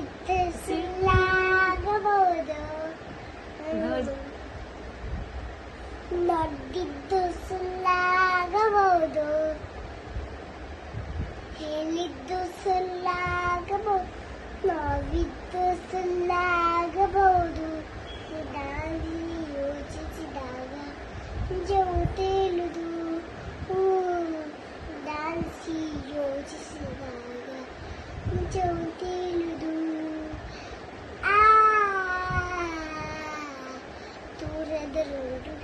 ನಂಬಿದ್ದು ಸುಳ್ಳಾಗಬಹುದು, ನಡೆದಿದ್ದು ಸುಳ್ಳಾಗಬಹುದು, ಹೇಳಿದ್ದು ಸುಳ್ಳಾಗಬಹುದು, ನೋವಿದ್ದು ಸುಳ್ಳಾಗಬಹುದು. ನಿಧಾನಿ ಯೋಚಿಸಿದಾಗ ನಿಜವು ತೇಲುದು, ನಿಧಾನಿಸಿ ಯೋಚಿಸಿದಾಗ ನಿಜವು ತೇಲುದು. ದೂರದ ರೋಡು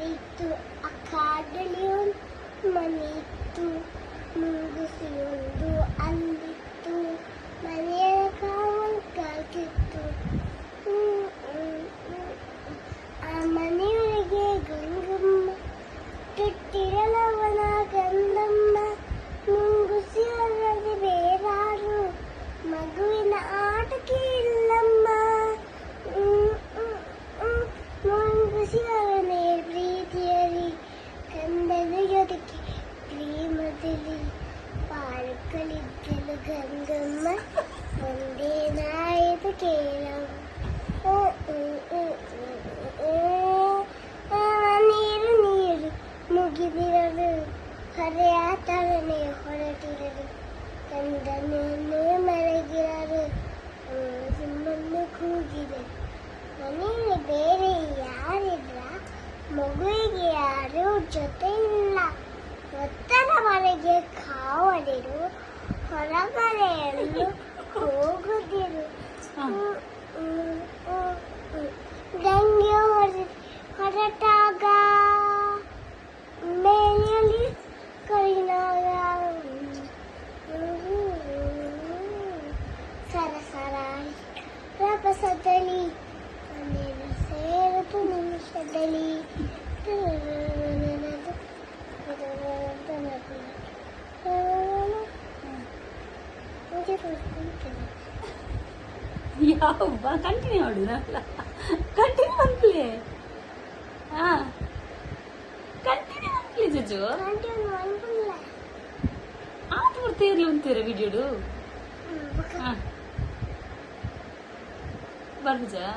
ಇತ್ತು, ಆ ಕಾಡಲ್ಲಿ ಒಂದು ಮನೆ ಇತ್ತು, ಮುಂಗುಸಿಯೊಂದು ಅಲ್ಲಿತ್ತು, ಮನೆಯ ಕಾವಲು ಕಾಯ್ತಿತ್ತು. ಆ ಮನೆಯೊಳಗೆ ಗಂಗಮ್ಮ, ತೊಟ್ಟಿರಲವನ ಗಂಧಮ್ಮ, ಮುಂಗುಸಿಯೊಳಗೆ ಬೇರಾರು, ಮಗುವಿನ ಆಟಕ್ಕೆ ಇಲ್ಲಮ್ಮ. ಮುಂಗುಸಿಯವನೇ ಪ್ರೀತಿಯಲಿ, ಕಂದನ ಜೊತೆಗೆ ಪ್ರೇಮದಲ್ಲಿ ಪಾಲುಗಳಿದ್ದಲು ಗಂಗಮ್ಮ. ಒಂದೇನಾಯಿತು ಕೇಳಮ್ಮ, ನೀರು ನೀರು ಮುಗಿದಿರಲು, ಹೊರೆಯ ತರನೆ ಹೊರಟಿರಲು, ಕಂದನನ್ನು ಮಲಗಿರಲು, ನಿಮ್ಮನ್ನು ಕೂಗಿದೆ. ಮನೆಯಲ್ಲಿ ಬೇರೆ ಯಾರಿಲ್ಲ, ಮಗುವಿಗೆ ಯಾರೂ ಜೊತೆ ಇಲ್ಲ. ಒತ್ತಡ ಮನೆಗೆ ಕಾವಲಿರು, ಹೊರಗಡೆ ಎಲ್ಲೂ ಹೋಗುದಿರು. ಗಂಗೆ ಹೊರಟಾಗ ಮೇಲೆಯಲ್ಲಿ ಕೈನಾಗ, ಸರಸರ ರಭಸದಲ್ಲಿ ಮನೆಯಲ್ಲಿ ಸೇರಿತು ನಿಮಿಷದಲ್ಲಿ. ಯಾವ ಕಂಟಿನ್ಯೂ ಮಾಡು, ಕಂಟಿನ್ಯೂ ಮಾಡ್ಲಿ. ಕಂಟಿನ್ಯೂ ಮಾಡ್ಲಿ ಜಜ್ಜು. ಆತು ಬರ್ತೀರಲ್ಲ ಅಂತೀರ ವಿಡಿಯೋಡು ಬರ್ಜಾ.